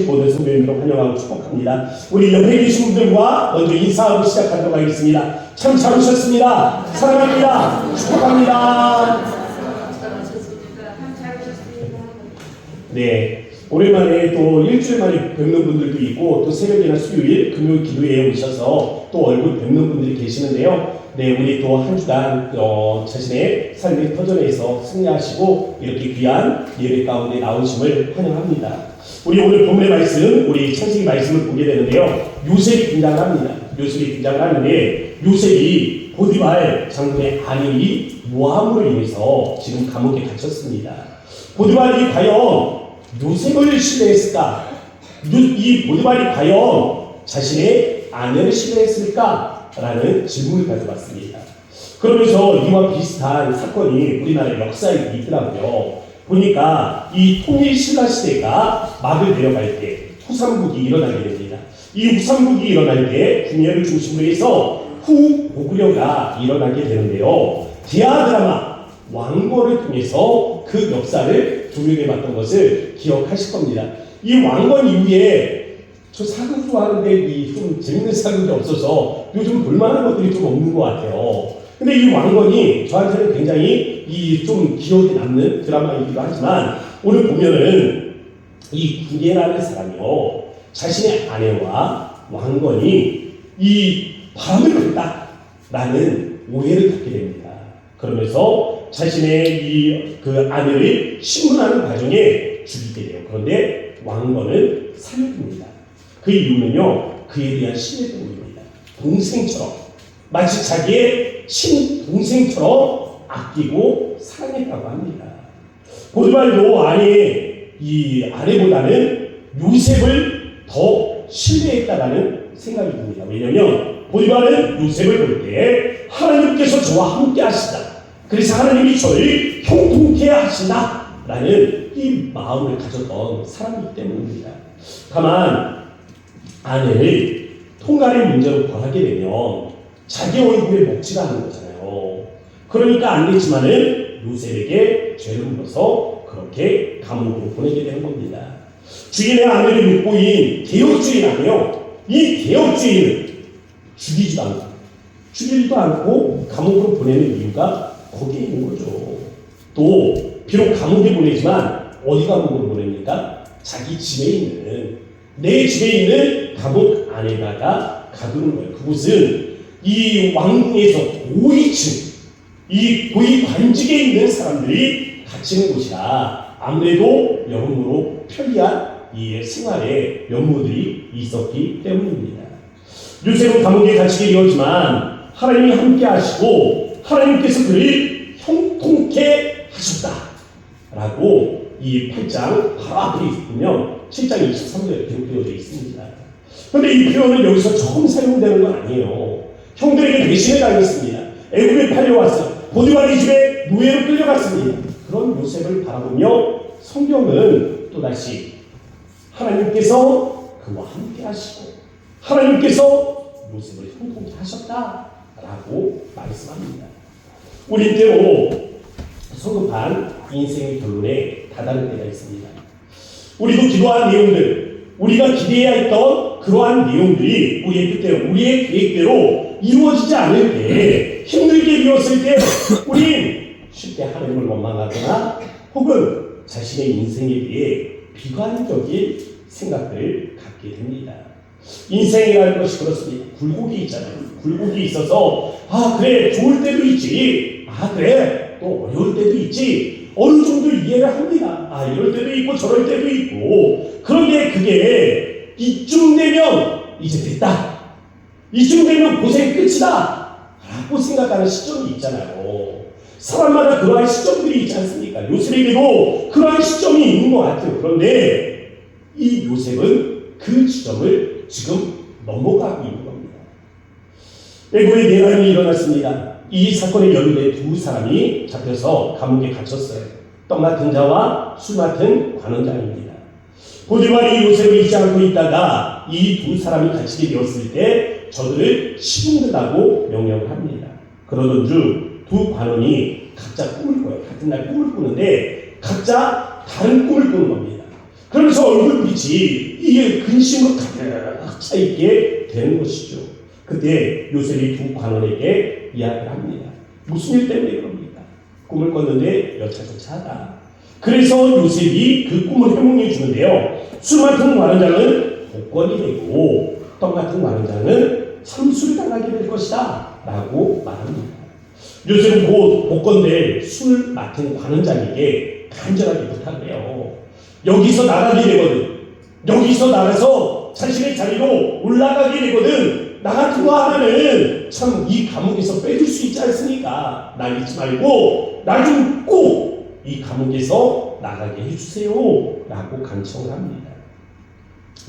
모든 성도님들을 환영하고 축복합니다. 우리 옆에 계신 분들과 먼저 인사하고 시작하도록 하겠습니다. 참 잘 오셨습니다. 사랑합니다. 축복합니다. 네, 오랜만에 또 일주일 만에 뵙는 분들도 있고 또 새벽이나 수요일, 금요 기도회에 오셔서 또 얼굴 뵙는 분들이 계시는데요. 네, 우리 또 한 주간 자신의 삶의 터전에서 승리하시고 이렇게 귀한 예배 가운데 나오심을 환영합니다. 우리 오늘 본문의 말씀, 우리 창세기 말씀을 보게 되는데요. 요셉이 등장을 합니다. 요셉이 등장을 하는데 요셉이 보디발 장군의 아내인 모함으로 인해서 지금 감옥에 갇혔습니다. 보디발이 과연 요셉을 신뢰했을까? 이 보디발이 과연 자신의 아내를 신뢰했을까? 라는 질문을 가져봤습니다. 그러면서 이와 비슷한 사건이 우리나라 역사에 있더라고요. 보니까 이 통일신라 시대가 막을 내려갈 때 후삼국이 일어나게 됩니다. 이 후삼국이 일어날 때 궁예를 중심으로 해서 후고구려가 일어나게 되는데요. 대하 드라마 왕건을 통해서 그 역사를 조명해봤던 것을 기억하실 겁니다. 이 왕건 이후에 저 사극도 하는데 이 좀 재밌는 사극이 없어서 요즘 볼만한 것들이 좀 없는 것 같아요. 근데 이 왕건이 저한테는 굉장히 이 좀 기억에 남는 드라마이기도 하지만 오늘 보면은 이 궁예라는 사람이요 자신의 아내와 왕건이 이 바람을 폈다라는 오해를 갖게 됩니다. 그러면서 자신의 이 그 아내를 신문하는 과정에 죽이게 돼요. 그런데 왕건은 살려줍니다. 그 이유는요 그에 대한 신뢰 때문입니다. 동생처럼 마치 자기의 친동생처럼 아끼고 사랑했다고 합니다. 보디발도 아내보다는 요셉을 더 신뢰했다라는 생각이 듭니다. 왜냐하면 보디발은 요셉을 볼 때 하나님께서 저와 함께 하시다. 그래서 하나님이 저를 형통케 하신다. 라는 이 마음을 가졌던 사람이기 때문입니다. 다만 아내를 통간의 문제로 권하게 되면 자기 얼굴에 먹지가 않는 거잖아요. 그러니까 안 됐지만은 요셉에게 죄를 물어서 그렇게 감옥으로 보내게 되는 겁니다. 주인의 아내를 묵보인 개혁주의라며 이 개혁주의는 죽이지도 않고 감옥으로 보내는 이유가 거기에 있는 거죠. 또 비록 감옥에 보내지만 어디 감옥으로 보냅니까? 자기 집에 있는 내 집에 있는 감옥 안에다가 가두는 거예요. 그곳은 이 왕궁에서 고위층, 이 고위 관직에 있는 사람들이 갇히는 곳이라 아무래도 여러모로 편리한 이 생활의 면모들이 있었기 때문입니다. 요셉은 감옥에 갇히게 되었지만 하나님이 함께 하시고 하나님께서 그를 형통케 하셨다라고 이 8장 바로 앞에 있으면 7장 23절에 기록되어 있습니다. 그런데 이 표현은 여기서 처음 사용되는 건 아니에요. 형들에게 배신을 당했습니다. 애굽에 팔려왔어. 보디발의 집에 노예로 끌려갔습니다. 그런 요셉을 바라보며 성경은 또다시 하나님께서 그와 함께 하시고 하나님께서 요셉을 형통케 하셨다라고 말씀합니다. 우리 때로 성급한 인생의 결론에 다다를 때가 있습니다. 우리도 기도한 내용들, 우리가 기대해야 했던 그러한 내용들이 우리의 뜻대로, 우리의 계획대로 이루어지지 않을 때, 힘들게 이루었을 때 우린 쉽게 하나님을 원망하거나 혹은 자신의 인생에 대해 비관적인 생각들을 갖게 됩니다. 인생이라는 것이 그렇습니다. 굴곡이 있잖아요. 굴곡이 있어서 그래 좋을 때도 있지, 그래 또 어려울 때도 있지, 어느 정도 이해를 합니다. 이럴 때도 있고 저럴 때도 있고. 그런데 그게 이쯤 되면 이제 됐다, 이쯤 되면 고생 끝이다 라고 생각하는 시점이 있잖아요. 사람마다 그러한 시점들이 있지 않습니까? 요셉에게도 그러한 시점이 있는 것 같아요. 그런데 이 요셉은 그 지점을 지금 넘어가고 있는 겁니다. 애굽에 내란이 일어났습니다. 이 사건에 연루된 두 사람이 잡혀서 감옥에 갇혔어요. 떡 맡은 자와 술 맡은 관원장입니다. 보디발이 요셉을 잊지 않고 있다가 이 두 사람이 갇히게 되었을 때 저들을 시킨다고 명령을 합니다. 그러던 중 두 관원이 각자 꿈을 꿔요. 같은 날 꿈을 꾸는데 각자 다른 꿈을 꾸는 겁니다. 그러면서 얼굴빛이 이게 근심으로 가득 차 있게 되는 것이죠. 그때 요셉이 두 관원에게 이야기를 합니다. 무슨 일 때문에 그럽니까? 꿈을 꿨는데 여차저차하다. 그래서 요셉이 그 꿈을 해몽해 주는데요. 술 맡은 관원장은 복권이 되고 떡 맡은 관원장은 참수를 당하게 될 것이다 라고 말합니다. 요셉은 곧 복권될 술 맡은 관원장에게 간절하게 부탁을 해요. 여기서 나가게 되거든. 여기서 나가서 자신의 자리로 올라가게 되거든. 나 같은 거 하나는 참 이 감옥에서 빼줄 수 있지 않습니까? 나 잊지 말고 나 좀 꼭 이 감옥에서 나가게 해주세요 라고 간청을 합니다.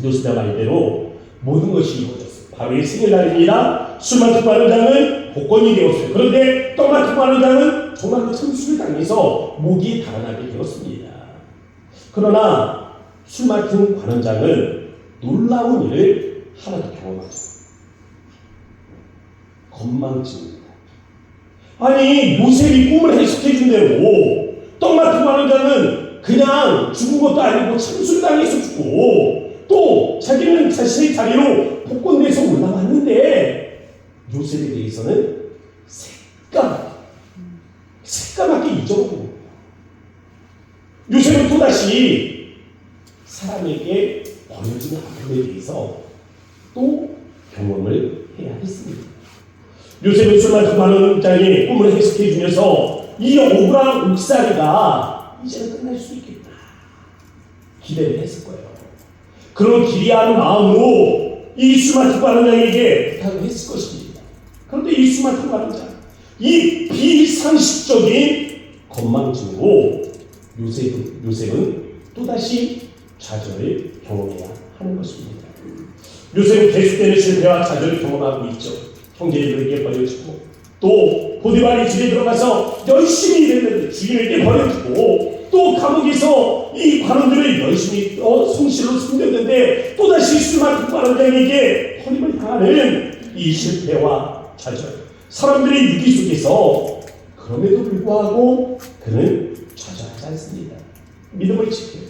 요셉의 말대로 모든 것이 이루어졌어요. 바로 이 생일날입니다. 술 맡은 관원장은 복권이 되었어요. 그런데 떡 맡은 관원장은 정말로 참수를 당해서 목이 달아나게 되었습니다. 그러나 술 맡은 관원장은 놀라운 일을 하나 더 경험하죠. 건망증입니다. 아니 요셉이 꿈을 해석해 준 대로 떡 맡은 관원장은 그냥 죽은 것도 아니고 참수를 당해서 죽고 또 자기는 자신의 자리로 복권돼서 올라왔는데 요셉에 대해서는 새까맣게 잊어버립니다. 요셉은 또다시 사람에게 버려지는 아픔에 대해서 또 경험을 해야 했습니다. 요셉은 술 맡은 관원장이 꿈을 해석해 주면서 이 억울한 옥살이가 이제는 끝날 수 있겠다 기대를 했을 거예요. 그런 기대하는 마음으로 이 술 맡은 관원장에게 부탁을 했을 것입니다. 그런데 이 술 맡은 관원장, 이 비상식적인 건망증으로 요셉은 또다시 좌절을 경험해야 하는 것입니다. 요셉은 계속되는 실패와 좌절을 경험하고 있죠. 형제들에게 버려지고 또 보디발의 집에 들어가서 열심히 일했는데 주인에게 버려지고 또 감옥에서 이 관원들을 열심히 성실로 섬겼는데 또다시 술 맡은 관원장에게 버림을 당하는 이 실패와 좌절, 사람들의 유기 속에서 그럼에도 불구하고 그는 좌절하지 않습니다. 믿음을 지켜요.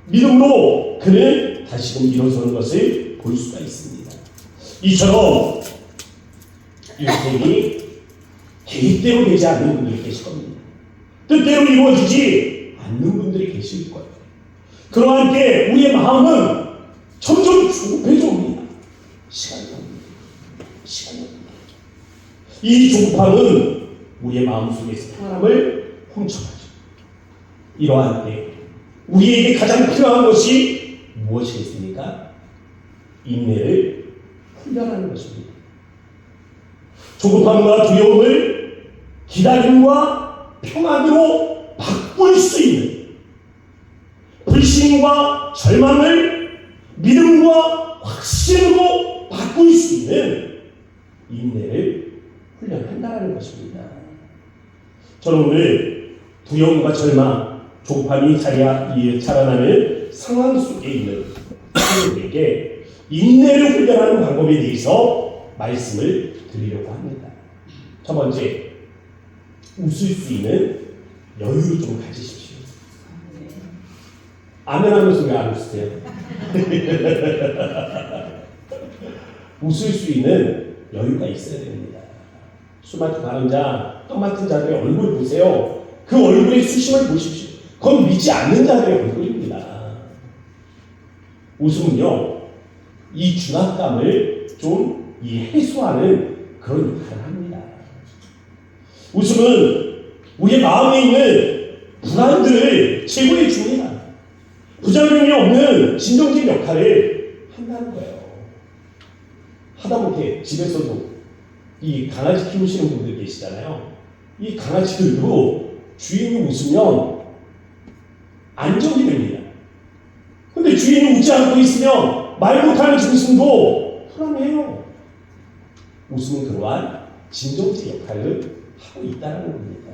믿음으로 그는 다시금 일어서는 것을 볼 수가 있습니다. 이처럼 인생이 계획대로 되지 않는 분들이 계실 겁니다. 뜻대로 이루어지지 않는 분들이 계실 거예요. 그와 함께 우리의 마음은 점점 조급해져 옵니다. 시간이 옵니다. 이 조급함은 우리의 마음속에서 평안함을 훔쳐가죠. 이러한 때 우리에게 가장 필요한 것이 무엇이겠습니까? 인내를 훈련하는 것입니다. 조급함과 두려움을 기다림과 평안으로 바꿀 수 있는, 불신과 절망을 믿음과 확신으로 바꿀 수 있는 인내를 훈련한다는 것입니다. 저는 오늘 두려움과 절망, 조급함이 자라나는 상황 속에 있는 사람들에게 인내를 훈련하는 방법에 대해서 말씀을 드리려고 합니다. 첫 번째, 웃을 수 있는 여유를 좀 가지십시오. 아멘 하면서 왜 안 웃으세요? 웃을 수 있는 여유가 있어야 됩니다. 술 맡은 관원장, 떡 맡은 자들의 얼굴 보세요. 그 얼굴의 수심을 보십시오. 그건 믿지 않는 자들의 얼굴입니다. 웃음은요, 이 중압감을 좀 해소하는 그런 역할을 합니다. 웃음은 우리의 마음에 있는 불안들을 제거해 줍니다. 부작용이 없는 진정된 역할을 한다는 거예요. 하다못해 집에서도 이 강아지 키우시는 분들 계시잖아요. 이 강아지들도 주인이 웃으면 안정이 됩니다. 근데 주인이 웃지 않고 있으면 말 못하는 짐승도 불안해요. 웃음은 그러한 진정제 역할을 하고 있다는 겁니다.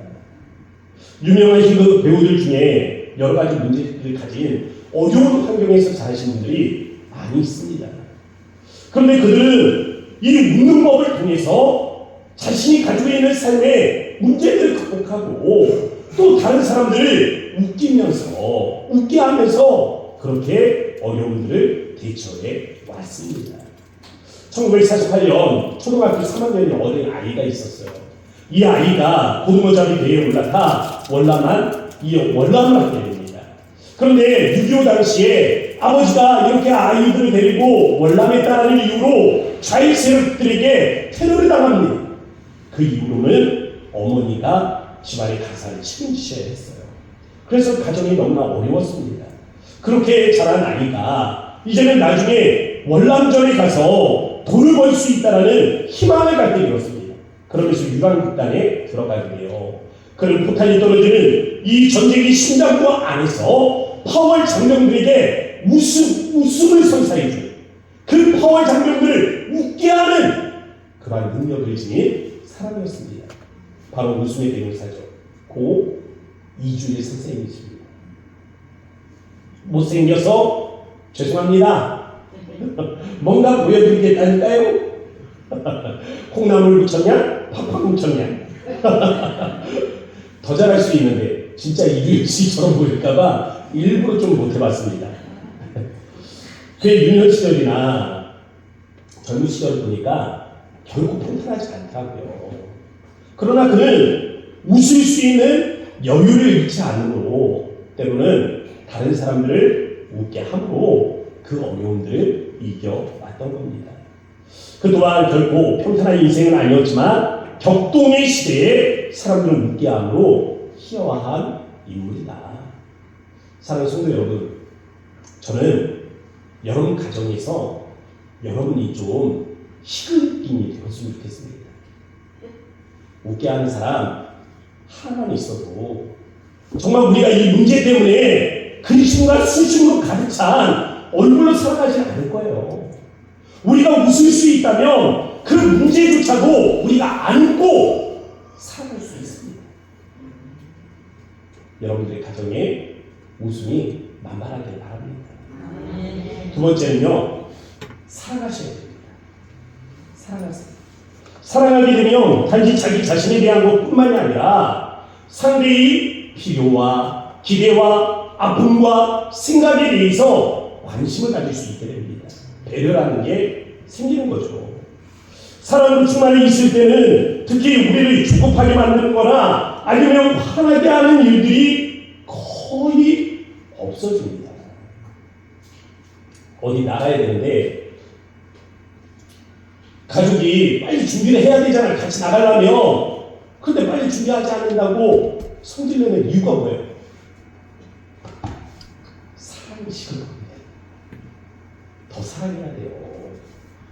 유명한 희극 배우들 중에 여러 가지 문제를 가진 어려운 환경에서 자라신 분들이 많이 있습니다. 그런데 그들은 이 웃는 법을 통해서 자신이 가지고 있는 삶의 문제들을 극복하고 또 다른 사람들을 웃기면서 웃게 하면서 그렇게 어려움들을 대처해 왔습니다. 1948년 초등학교 3학년의 어린 아이가 있었어요. 이 아이가 고등어잡이 배에 올라타 월남을 하게 됩니다. 그런데 6.25 당시에 아버지가 이렇게 아이들을 데리고 월남했다는 이유로 좌익 세력들에게 테러를 당합니다. 그 이후로는 어머니가 집안의 가사를 책임지셔야 했어요. 그래서 가정이 너무나 어려웠습니다. 그렇게 자란 아이가 이제는 나중에 월남전에 가서 돈을 벌 수 있다는 희망을 갖게 되었습니다. 그러면서 유랑극단에 들어가게 돼요. 그런 포탄이 떨어지는 이 전쟁의 심장부 안에서 파월 장병들에게 웃음을 선사해주는 그 파월 장병들을 웃게 하는 그러한 능력을 지닌 사람이었습니다. 바로 웃음의 대명사죠. 고 이주일 선생님이십니다. 못생겨서 죄송합니다. 뭔가 보여드리겠다니까요. 콩나물 묻혔냐? 팍팍 묻혔냐? 더 잘할 수 있는데 진짜 이주일 씨처럼 보일까봐 일부러 좀 못해봤습니다. 그의 유년 시절이나 젊은 시절을 보니까 결코 평탄하지 않더라고요. 그러나 그는 웃을 수 있는 여유를 잃지 않으므로 때로는 다른 사람들을 웃게 함으로 그 어려움들을 이겨왔던 겁니다. 그동안 결코 평탄한 인생은 아니었지만 격동의 시대에 사람들을 웃게 함으로 희화화한 인물이다. 사랑하는 성도 여러분, 저는 여러분 가정에서 여러분이 좀 희극인이 되었으면 좋겠습니다. 웃게 하는 사람 하나만 있어도 정말 우리가 이 문제 때문에 근심과 수심으로 가득 찬 얼굴로 살아가지 않을 거예요. 우리가 웃을 수 있다면 그 문제조차도 우리가 안고 살아갈 수 있습니다. 여러분들의 가정에 웃음이 만만하길 바랍니다. 두 번째는요, 사랑하셔야 됩니다. 사랑하세요. 사랑하게 되면 단지 자기 자신에 대한 것뿐만이 아니라 상대의 필요와 기대와 아픔과 생각에 대해서 관심을 가질 수 있게 됩니다. 배려라는 게 생기는 거죠. 사랑으로 충만히 있을 때는 특히 우리를 조급하게 만드는 거나 아니면 화나게 하는 일들이 거의 없어집니다. 어디 나가야 되는데 가족이 빨리 준비를 해야 되잖아요. 같이 나가려면. 그런데 빨리 준비하지 않는다고 성질내는 이유가 뭐예요? 사랑이 식은 겁니다. 더 사랑해야 돼요.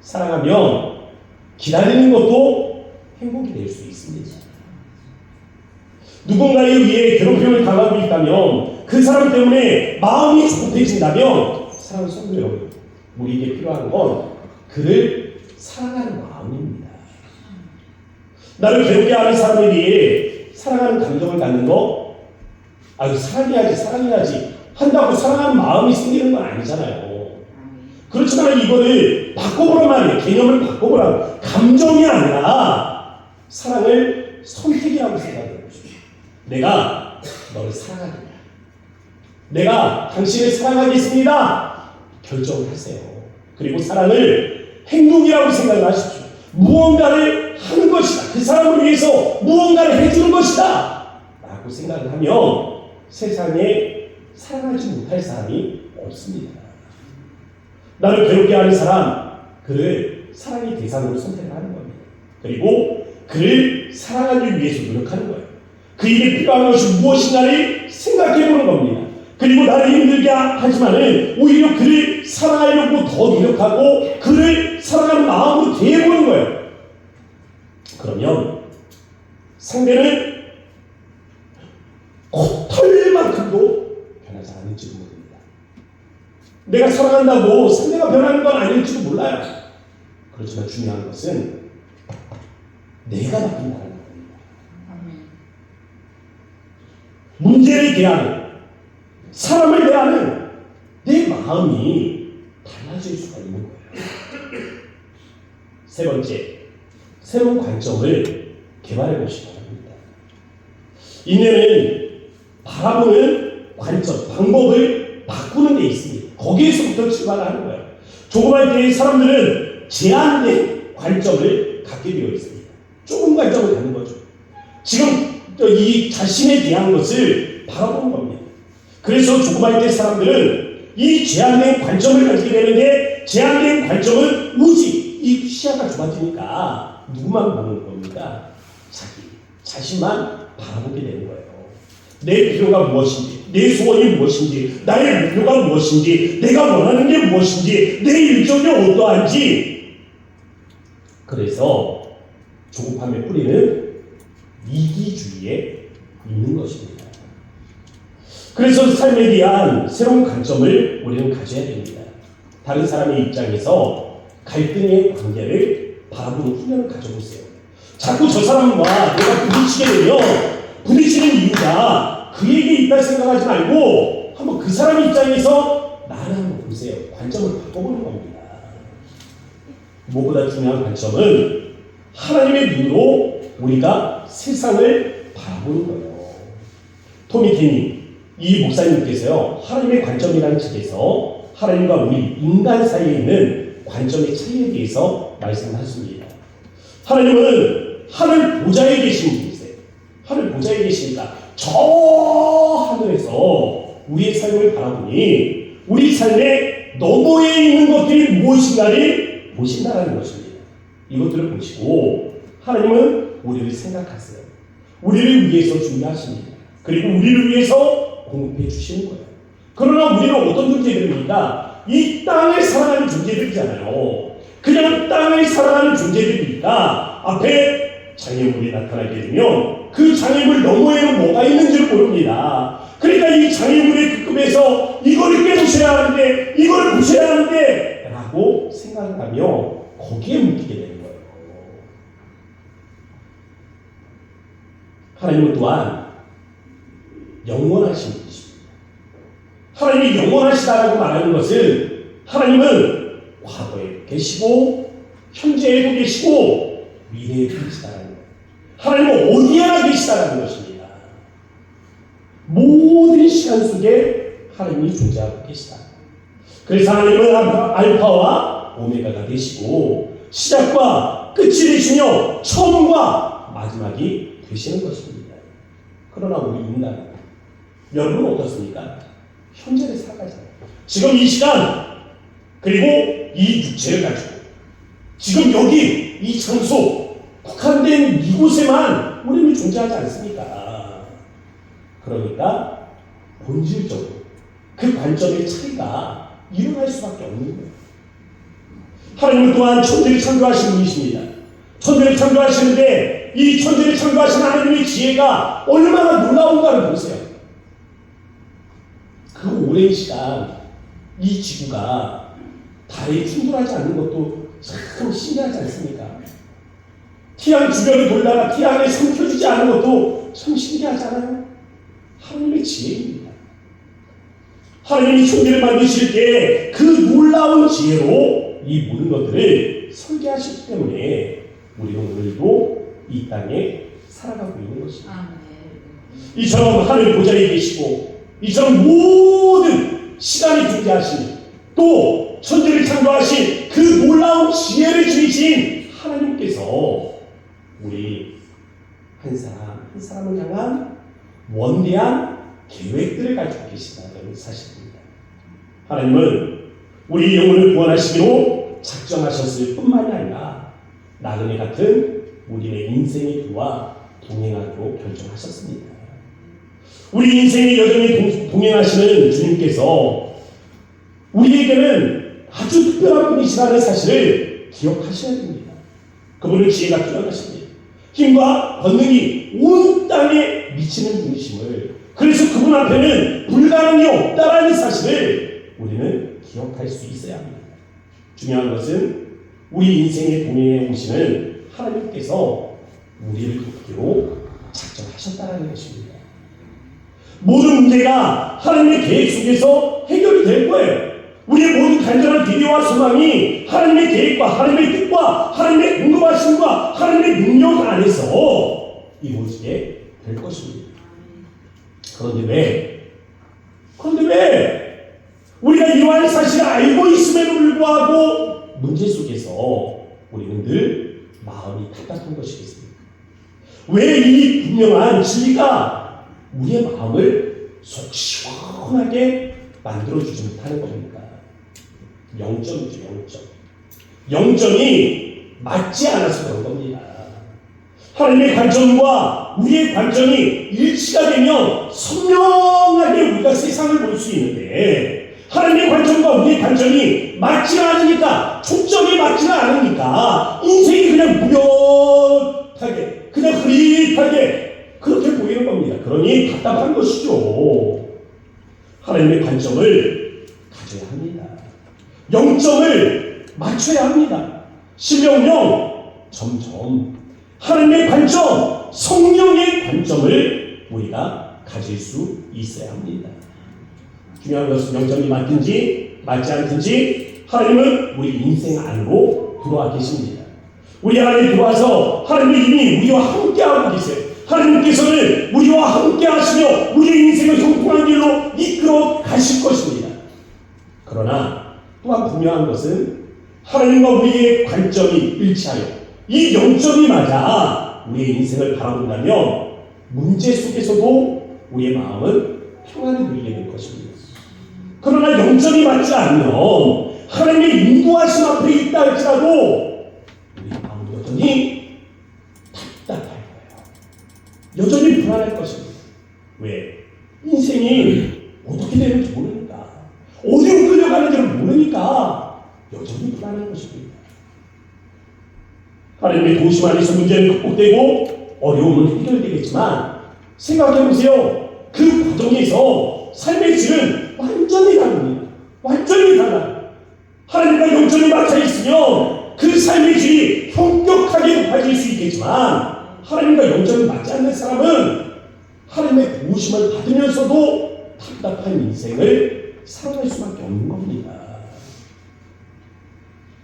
사랑하면 기다리는 것도 행복이 될 수 있습니다. 누군가에 의해 괴롭힘을 당하고 있다면 그 사람 때문에 마음이 조급해진다면 사랑하는 성도 여러분, 우리에게 필요한 건 그를 사랑하는 마음입니다. 나를 괴롭게 하는 사람에 대해 사랑하는 감정을 갖는 거, 사랑해야지 한다고 사랑하는 마음이 생기는 건 아니잖아요. 그렇지만 이거를 바꿔보란 말이에요. 개념을 바꿔보란, 감정이 아니라 사랑을 선택이라고 생각해요. 내가 너를 사랑하겠다. 내가 당신을 사랑하겠습니다. 결정을 하세요. 그리고 사랑을 행동이라고 생각을 하십시오. 무언가를 하는 것이다. 그 사람을 위해서 무언가를 해주는 것이다. 라고 생각을 하면 세상에 사랑하지 못할 사람이 없습니다. 나를 괴롭게 하는 사람, 그를 사랑의 대상으로 선택을 하는 겁니다. 그리고 그를 사랑하기 위해서 노력하는 거예요. 그에게 필요한 것이 무엇인가를 생각해보는 겁니다. 그리고 나를 힘들게 하지만은 오히려 그를 사랑하려고 더 노력하고 그를 사랑하는 마음으로 대해보는 거예요. 그러면 상대는 털만큼도 변하지 않을지도 모릅니다. 내가 사랑한다고 상대가 변하는 건 아닐지도 몰라요. 그렇지만 중요한 것은 내가 바뀐다는 겁니다. 문제를 대하는, 사람을 대하는 내 마음이 달라질 수가 있는 거예요. 세 번째, 새로운 관점을 개발해 보시기 바랍니다. 인내는 바라보는 관점, 방법을 바꾸는 데 있습니다. 거기에서부터 출발하는 거예요. 조그만 때의 사람들은 제한된 관점을 갖게 되어 있습니다. 조금 관점을 갖는 거죠. 지금 이 자신에 대한 것을 바라보는 겁니다. 그래서 조그만 때 사람들은 이 제한된 관점을 가지게 되는데, 제한된 관점은 오직 이 시야가 좁아지니까 누구만 보는 겁니까? 자신만 바라보게 되는 거예요. 내 필요가 무엇인지, 내 소원이 무엇인지, 나의 목표가 무엇인지, 내가 원하는 게 무엇인지, 내 일정이 어떠한지. 그래서 조급함의 뿌리는 이기주의에 있는 것입니다. 그래서 삶에 대한 새로운 관점을 우리는 가져야 됩니다. 다른 사람의 입장에서 갈등의 관계를 바라보는 훈련을 가져보세요. 자꾸 저 사람과 내가 부딪히게 되면 부딪히는 이유가 그에게 있다 생각하지 말고 한번 그 사람 입장에서 나를 한번 보세요. 관점을 바꿔보는 겁니다. 무엇보다 중요한 관점은 하나님의 눈으로 우리가 세상을 바라보는 거예요. 토미 케니 이 목사님께서요, 하나님의 관점이라는 책에서 하나님과 우리 인간 사이에 있는 관점의 차이에 대해서 말씀을 하십니다. 하나님은 하늘 보좌에 계신 분이세요. 하늘 보좌에 계시니까 저 하늘에서 우리의 삶을 바라보니 우리 삶의 너머에 있는 것들이 무엇인가를 보신다는 것입니다. 이것들을 보시고 하나님은 우리를 생각하세요. 우리를 위해서 준비하십니다. 그리고 우리를 위해서 공급해 주시는 거예요. 그러나 우리는 어떤 존재들입니까? 이 땅을 살아가는 존재들이잖아요. 그냥 땅을 살아가는 존재들이니까 앞에 장애물이 나타나게 되면 그 장애물 너머에는 뭐가 있는지를 모릅니다. 그러니까 이 장애물의 그 급에서 이거를 깨보셔야 하는데, 이거를 보셔야 하는데 라고 생각을 하며 거기에 묶이게 되는 거예요. 하나님은 또한 영원하신 분이십니다. 하나님이 영원하시다라고 말하는 것은 하나님은 과거에 계시고 현재에도 계시고 미래에도 계시다라는 거예요. 하나님은 어디에나 계시다라는 것입니다. 모든 시간 속에 하나님이 존재하고 계시다. 그래서 하나님은 알파와 오메가가 되시고 시작과 끝이 되시며 처음과 마지막이 되시는 것입니다. 그러나 우리 인간, 여러분은 어떻습니까? 현재를 살아가잖아요. 지금 이 시간, 그리고 이 육체를 가지고 지금 여기 이 장소, 국한된 이곳에만 우리는 존재하지 않습니까? 그러니까 본질적으로 그 관점의 차이가 일어날 수밖에 없는 거예요. 하나님은 또한 천지를 창조하신 분이십니다. 천지를 창조하시는데 이 천지를 창조하신 하나님의 지혜가 얼마나 놀라운가를 보세요. 그 오랜 시간 이 지구가 달에 충돌하지 않는 것도 참 신기하지 않습니까? 태양 주변을 돌다가 태양에 삼켜지지 않은 것도 참 신기하잖아요. 하나님의 지혜입니다. 하나님이 천지를 만드실 때 그 놀라운 지혜로 이 모든 것들을 설계하셨기 때문에 우리는 오늘도 이 땅에 살아가고 있는 것입니다. 이처럼 하늘 보좌에 계시고 이처럼 모든 시간이 존재하시니 또 천지를 창조하신 그 놀라운 지혜를 지니신 하나님께서 우리 한 사람 한 사람을 향한 원대한 계획들을 가지고 계시다는 사실입니다. 하나님은 우리 영혼을 구원하시기로 작정하셨을 뿐만이 아니라 나그네 같은 우리의 인생의 길과 동행하기로 결정하셨습니다. 우리 인생의 여정에 동행하시는 주님께서 우리에게는 아주 특별한 분이시라는 사실을 기억하셔야 됩니다. 그분은 지혜가 뛰어나십니다. 힘과 권능이 온 땅에 미치는 분이심을, 그래서 그분 앞에는 불가능이 없다라는 사실을 우리는 기억할 수 있어야 합니다. 중요한 것은 우리 인생의 동행에 오시는 하나님께서 우리를 돕기로 작정하셨다는 것입니다. 모든 문제가 하나님의 계획 속에서 해결이 될 거예요. 우리의 모든 간절한 기대와 소망이 하나님의 계획과 하나님의 뜻과 하나님의 공급하심과 하나님의 능력 안에서 이루어지게 될 것입니다. 그런데 왜 우리가 이러한 사실을 알고 있음에도 불구하고 문제 속에서 우리는 늘 마음이 답답한 것이겠습니까? 왜 이 분명한 진리가 우리의 마음을 속 시원하게 만들어주지 못하는 겁니까? 0점이죠, 0점. 0점이 맞지 않아서 그런 겁니다. 하나님의 관점과 우리의 관점이 일치가 되면 선명하게 우리가 세상을 볼 수 있는데, 하나님의 관점과 우리의 관점이 맞지 않으니까, 초점이 맞지 않으니까 인생이 그냥 무뎌하게, 그냥 흐릿하게 그렇게 보이는 겁니다. 그러니 답답한 것이죠. 하나님의 관점을 가져야 합니다. 0점을 맞춰야 합니다. 신명령 점점 하나님의 관점, 성령의 관점을 우리가 가질 수 있어야 합니다. 중요한 것은 0점이 맞든지 맞지 않든지 하나님은 우리 인생 안으로 들어와 계십니다. 우리 안에 들어와서 하나님이 이미 우리와 함께하고 계세요. 하나님께서는 우리와 함께 하시며 우리의 인생을 형통한 길로 이끌어 가실 것입니다. 그러나 또한 분명한 것은 하나님과 우리의 관점이 일치하여 이 0점이 맞아 우리의 인생을 바라본다면 문제 속에서도 우리의 마음은 평안을 누리게 될 것입니다. 그러나 0점이 맞지 않으면 하나님의 인도하심 앞에 있다 할지라도 우리의 마음은 여전히 답답할 거예요. 여전히 불안할 것입니다. 왜? 인생이 어떻게 되는지 모르니까, 어디로 끌려가는지를 모르니까 여전히 불안한 것입니다. 하나님의 도우심 안에서 문제는 극복되고 어려움은 해결되겠지만 생각해보세요. 그 과정에서 삶의 질은 완전히 다릅니다. 완전히 달라요. 하나님과 0점이 맞춰 있으면 그 삶의 질이 현격하게 높아질 수 있겠지만 하나님과 0점이 맞지 않는 사람은 하나님의 도우심을 받으면서도 답답한 인생을 살아갈 수밖에 없는 겁니다.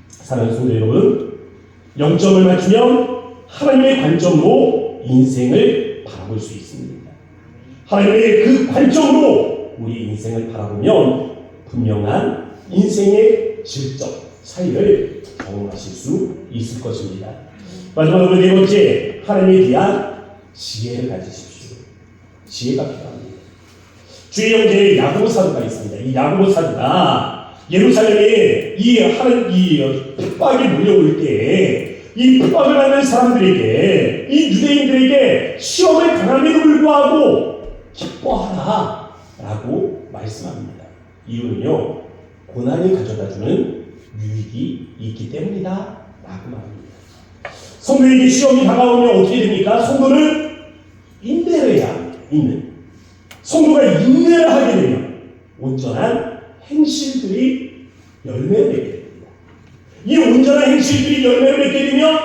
사랑하는 성도 여러분, 0점을 맞추면 하나님의 관점으로 인생을 바라볼 수 있습니다. 하나님의 그 관점으로 우리 인생을 바라보면 분명한 인생의 질적 차이를 경험하실 수 있을 것입니다. 마지막으로 네 번째, 하나님에 대한 지혜를 가지십시오. 지혜가 필요합니다. 주의 형제 야고보 사도가 있습니다. 이 야고보 사도가 예루살렘에 이 핍박이 몰려올 때 이 핍박을 받는 사람들에게, 이 유대인들에게 시험을 당함에도 불구하고 기뻐하라 라고 말씀합니다. 이유는요, 고난이 가져다주는 유익이 있기 때문이다 라고 말합니다. 성도에게 시험이 다가오면 어떻게 됩니까? 성도는 인내를 해야 합니다. 성도가 인내를 하게 되면 온전한 행실들이 열매를 맺게 됩니다. 이 온전한 행실들이 열매를 맺게 되면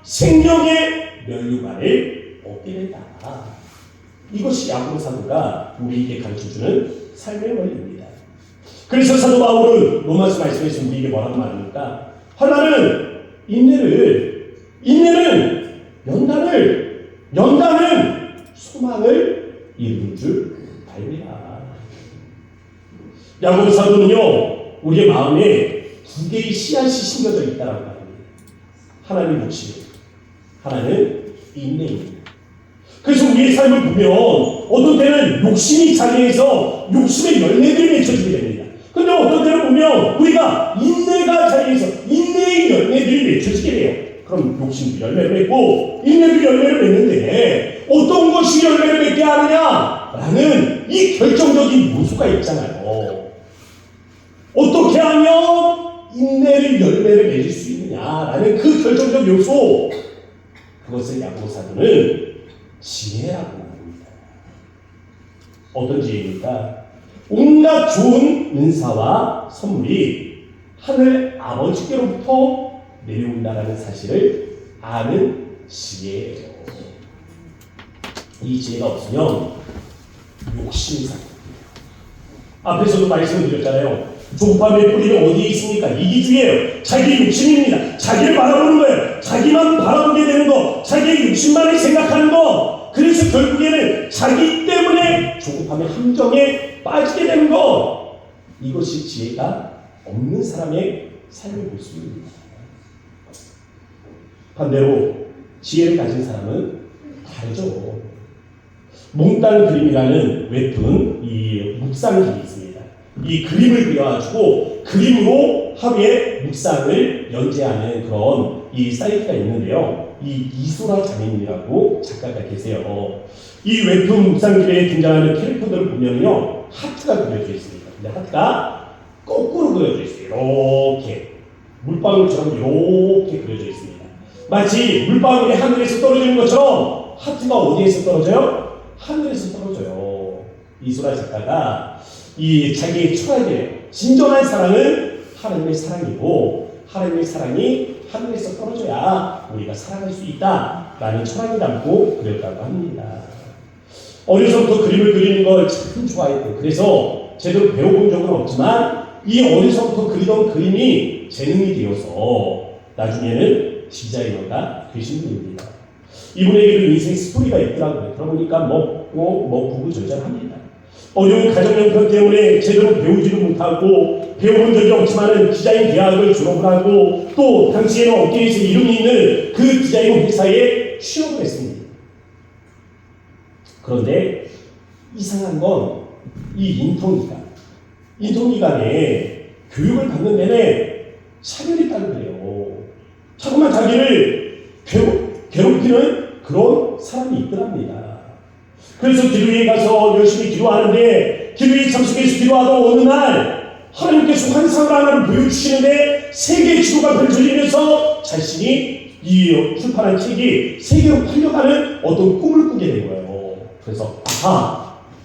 생명의 면류관을 얻게 된다. 이것이 야고보 사도가 우리에게 가르쳐주는 삶의 원리입니다. 그래서 사도 바울은 로마서 말씀에서 우리에게 뭐라고 말합니까? 하나는 인내는 연단은 소망을 이루는 줄 알리라. 야고보 사도는요, 우리의 마음에 두 개의 씨앗이 심겨져 있다고 말합니다. 하나는 욕심, 하나는 인내입니다. 그래서 우리의 삶을 보면 어떤 때는 욕심이 자리에서 욕심의 열매들이 맺혀지게 됩니다. 근데 어떤 때는 보면 우리가 인내가 자리에서 인내의 열매들이 맺혀지게 돼요. 그럼 욕심도 열매를 맺고 인내도 열매를 맺는데 어떤 것이 열매를 맺게 하느냐라는 이 결정적인 요소가 있잖아요. 어떻게 하면 인내를 열매를 맺을 수 있느냐라는 그 결정적 요소, 그것을 야고보 사도는 지혜라고 합니다. 어떤 지혜입니까? 온갖 좋은 은사와 선물이 하늘 아버지께로부터 내려온다라는 사실을 아는 지혜예요. 이 지혜가 없으면 욕심이 생깁니다. 앞에서도 말씀을 드렸잖아요. 조금의 뿌리는 어디에 있습니까? 이기주의예요. 자기의 욕심입니다. 자기를 바라보는 거예요. 자기만 바라보게 되는 거, 자기의 욕심만을 생각하는 거. 그래서 결국에는 자기 때문에 조급함의 함정에 빠지게 되는 거. 이것이 지혜가 없는 사람의 삶의 모습입니다. 반대로 지혜를 가진 사람은 다르죠. 몽땅 그림이라는 웹툰 이 묵상집이 있습니다. 이 그림을 그려가지고 그림으로 하루에 묵상을 연재하는 그런 이 사이트가 있는데요. 이 이소라 자매님이라고 작가가 계세요. 이 웹툰 묵상집에 등장하는 캐릭터들을 보면요, 하트가 그려져 있습니다. 근데 하트가 거꾸로 그려져 있어요. 이렇게 물방울처럼 이렇게 그려져 있습니다. 마치 물방울이 하늘에서 떨어지는 것처럼 하트가 어디에서 떨어져요? 하늘에서 떨어져요. 이소라 작가가 이 자기의 철학이에요. 진정한 사랑은 하나님의 사랑이고 하나님의 사랑이 하늘에서 떨어져야 우리가 살아갈 수 있다라는 철학을 담고 그렸다고 합니다. 어려서부터 그림을 그리는 걸 참 좋아했고, 그래서 제대로 배워본 적은 없지만 이 어려서부터 그리던 그림이 재능이 되어서 나중에는 디자이너가 되신 분입니다. 이분에게도 인생 스토리가 있더라고요. 그러니까 부부절절합니다. 어려운 가정 형편 때문에 제대로 배우지도 못하고 배워본 적이 없지만은 디자인 대학을 졸업을 하고 또 당시에는 업계에서 이름이 있는 그 디자인 회사에 취업을 했습니다. 그런데 이상한 건 이 인턴 기간에 교육을 받는 내내 차별이 따르래요. 자꾸만 자기를 괴롭히는 그런 사람이 있더랍니다. 그래서 기도회에 가서 열심히 기도하는데 기도회에 참석해서 기도하던 어느 날 하나님께서 환상을 하나를 보여주시는데 세계의 지도가 펼쳐지면서 자신이 이 출판한 책이 세계로 팔려가는 어떤 꿈을 꾸게 된 거예요. 그래서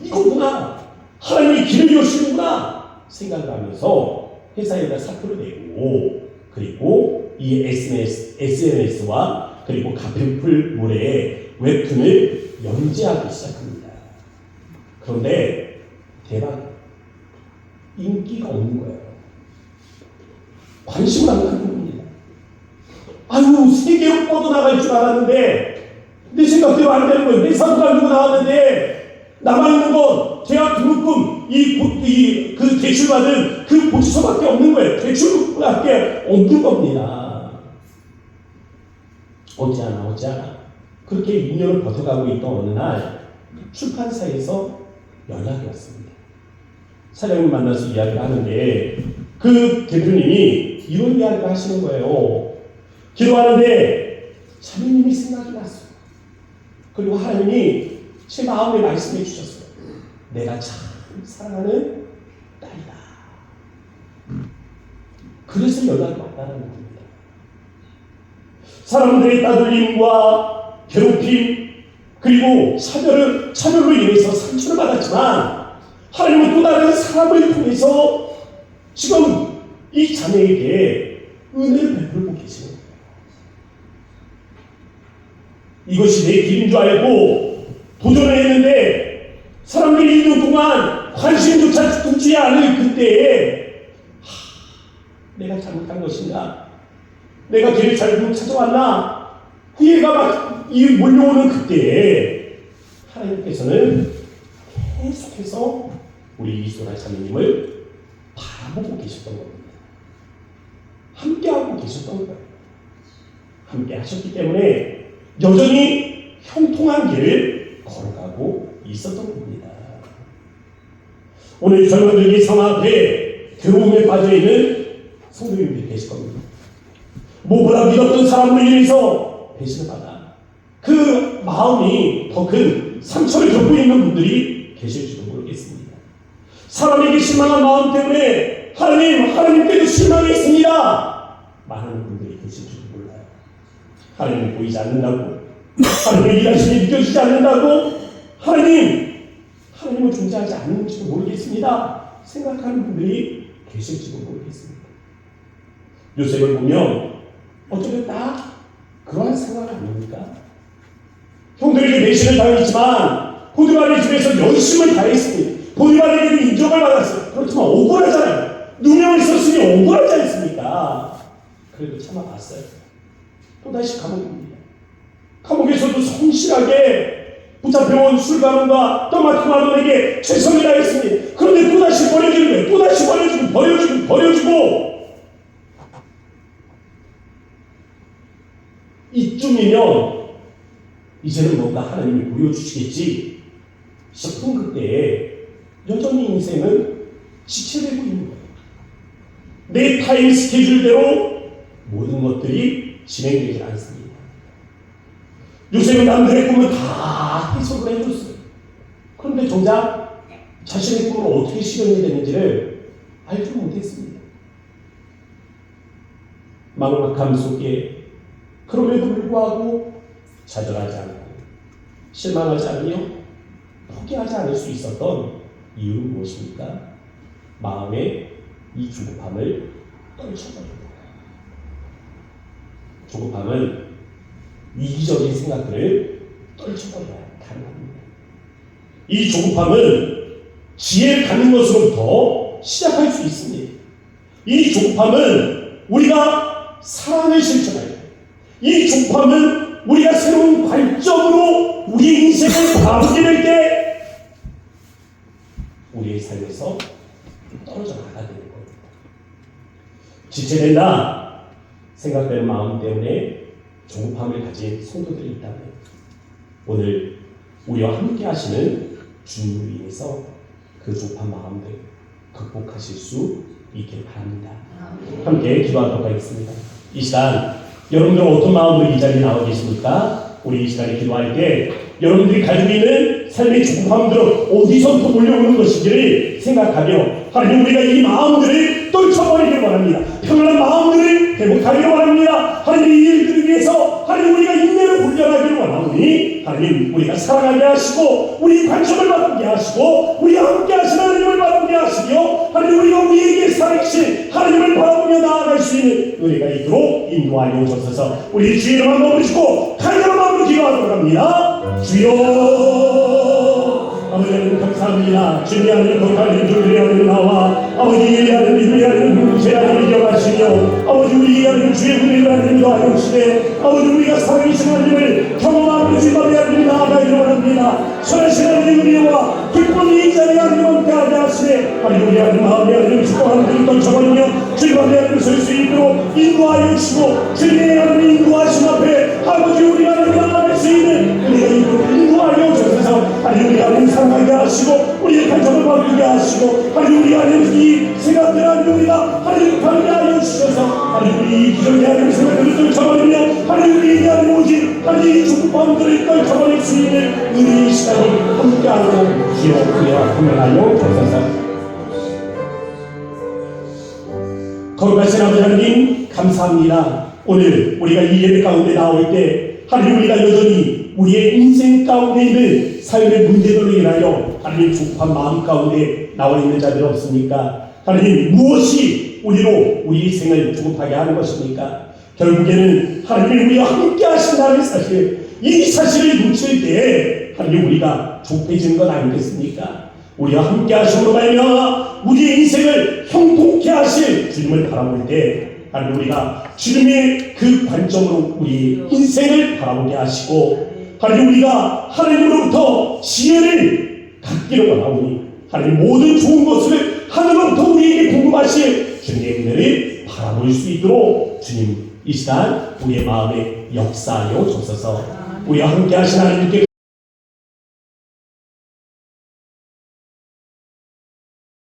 이거구나, 하나님이 길을 여시는구나 생각을 하면서 회사에다 사표를 내고, 그리고 이 SNS와 그리고 가평풀 웹툰을 연재하기 시작합니다. 그런데 대박, 인기가 없는 거예요. 관심을 안 갖는 겁니다. 세계로 뻗어나갈 줄 알았는데 내 생각대로 안 되는 거예요. 회사도 가지고 나왔는데 남아있는 건 대학 등록금 그 대출받은 그 보지서밖에 없는 거예요. 대출밖에 없는 겁니다. 어찌하나 그렇게 2년을 버텨가고 있던 어느 날 출판사에서 연락이 왔습니다. 사장님 만나서 이야기를 하는데 그 대표님이 이런 이야기를 하시는 거예요. 기도하는데 자매님이 생각이 났어요. 그리고 하나님이 제 마음에 말씀해 주셨어요. 내가 참 사랑하는 딸이다. 그래서 연락이 왔다는 겁니다. 사람들의 따돌림과 괴롭힘 그리고 차별로 인해서 상처를 받았지만 하나님은 또 다른 사람을 통해서 지금 이 자매에게 은혜를 베풀고 계시는 거예요. 이것이 내 길인 줄 알고 도전을 했는데 사람들이 2년 동안 관심조차 두지 않을 그때에 내가 잘못한 것인가? 내가 길을 잘못 찾아왔나? 후회가 막 몰려오는 그때에 하나님께서는 계속해서 우리 이소라 자매님을 바라보고 계셨던 겁니다. 함께하고 계셨던 거예요. 함께 하셨기 때문에 여전히 형통한 길을 걸어가고 있었던 겁니다. 오늘 젊은이들이 성 앞에 괴로움에 빠져있는 성도님들이 계실 겁니다. 뭐보다 믿었던 사람으로 인해서 배신을 받아 그 마음이 더 큰 상처를 겪고 있는 분들이 계실지도 모르겠습니다. 사람에게 실망한 마음 때문에 하나님께도 실망했습니다 말하는 분들이 계실지도 몰라요. 하나님이 보이지 않는다고, 하나님의 일하심이 느껴지지 않는다고, 하나님은 존재하지 않는지도 모르겠습니다 생각하는 분들이 계실지도 모르겠습니다. 요셉을 보면 어쩌면 다 그러한 생각 아닙니까? 형들에게 배신을 당했지만 보디발의 집에서 열심을 다했습니다. 보디발에게도 인정을 받았어요. 그렇지만 억울하잖아요. 누명을 썼으니 억울하지 않습니까? 그래도 참아봤어요. 또다시 감옥입니다. 감옥에서도 성실하게 붙잡혀온 술가문과 또마토마론에게 최선을 다했습니다. 그런데 그런데 또다시 버려지는 거예요. 또다시 버려지고 이쯤이면 이제는 뭔가 하나님이 보여주시겠지 싶은 그때에 여전히 인생은 지체되고 있는 거예요. 내 타임 스케줄대로 모든 것들이 진행되지 않습니다. 요새는 남들의 꿈을 다 해석을 해줬어요. 그런데 정작 자신의 꿈을 어떻게 실현해야 되는지를 알지 못했습니다. 막막함 속에 그럼에도 불구하고 좌절하지 않고 실망하지 않으며 포기하지 않을 수 있었던 이유는 무엇입니까? 마음의 이 조급함을 떨쳐버립니다. 조급함은 위기적인 생각들을 떨쳐버려야 가능합니다. 이 조급함은 지혜를 갖는 것으로부터 시작할 수 있습니다. 이 조급함은 우리가 사랑을 실천할 때, 이 조급함은 우리가 새로운 관점으로 우리 인생을 바라보게 될 때 우리의 삶에서 떨어져 나가게 되는 겁니다. 지체된다 생각되는 마음 때문에 조급함을 가진 성도들이 있다면 오늘 우리와 함께 하시는 주님을 인해서 그 조급한 마음들 극복하실 수 있길 바랍니다. 함께 기도하도록 하겠습니다. 이 시간 여러분들은 어떤 마음으로 이 자리에 나와 계십니까? 우리 이 시간에 기도할 때 여러분들이 가지고 있는 삶의 조급함들은 어디서부터 몰려오는 것인지를 생각하며 하나님 우리가 이 마음들을 떨쳐버리길 원합니다. 평안한 마음들을 회복하기를 원합니다. 하나님 이 일들을 위해서 하나님 우리가 인내를 훈련하기를 원하오니 하나님 우리가 사랑하게 하시고 우리 관심을 바꾸게 하시고 우리와 함께 하시는 하나님을 바꾸게 하시며 하나님 우리가 우리에게 살아계신 하나님을 바라보며 나아갈 수 있는 은혜가 있도록 인도하여 주옵소서. 우리 주의 이름 한번 부르시고 간절한 마음으로 기도하도록 합니다. 주여 아버지 하나님 감사합니다. 주님의 하나님 거룩하신 주님의 하나님 나와 아버지 하나님 우리 하나님 제 하나님 기억하시며 아버지 우리 하나님 주의 분을 하나님 도와주시되 아버지 우리가 살아계신 하나님을 경험하며 주님 앞에 하나님 나아가기를 원합니다. 선하신 하나님 우리와 기쁜 이 자리에 하나님 함께하게 하시되 하나님 우리 하나님 마음에 하나님 축복하는 분을 떨쳐버리며 주님 앞에 하나님 설 수 있도록 인도하여 주시고 주님의 하나님 인도하심 앞에 아버지 우리 하나님 나아갈 수 있는 우리가 인도하여 주셔서 하나님 우리 하나님 사랑하게 하시고 우리의 간섭을 바꾸게 하시고 하나님 우리 하나님 이 생각들 하나님 우리가 하나님 바르게 하여 주셔서 하나님 우리 이 기적의 하나님 생각들을 떨쳐버리며 하나님 우리에게 하나님 오직 하나님 이 조급함들을 떨쳐버릴 수 있는 은혜의 시간을 함께하고 기억하여 건강하여 주옵소서. 거룩하신 아버지 하나님 감사합니다. 오늘 우리가 이 예배 가운데 나올 때 하나님 우리가 여전히 우리의 인생 가운데 있는 삶의 문제들로 인하여 하나님 조급한 마음 가운데 나와 있는 자들 없습니까? 하나님 무엇이 우리로 우리 생을 조급하게 하는 것입니까? 결국에는 하나님이 우리와 함께 하신다는 사실, 이 사실을 놓칠 때 하나님 우리가 좁혀지는 것 아니겠습니까? 우리와 함께 하심으로 말미암아 우리의 인생을 형통케 하실 주님을 바라볼 때 하나님 우리가 주님의 그 관점으로 우리 인생을 바라보게 하시고 하나님 우리가 하나님으로부터 지혜를 갖기를 원하오니 하나님 모든 좋은 것을 하늘로부터 우리에게 공급하실 주님의 은혜를 바라볼 수 있도록 주님 이 시간 우리의 마음에 역사하여 주옵소서. 우리와 함께 하신 하나님께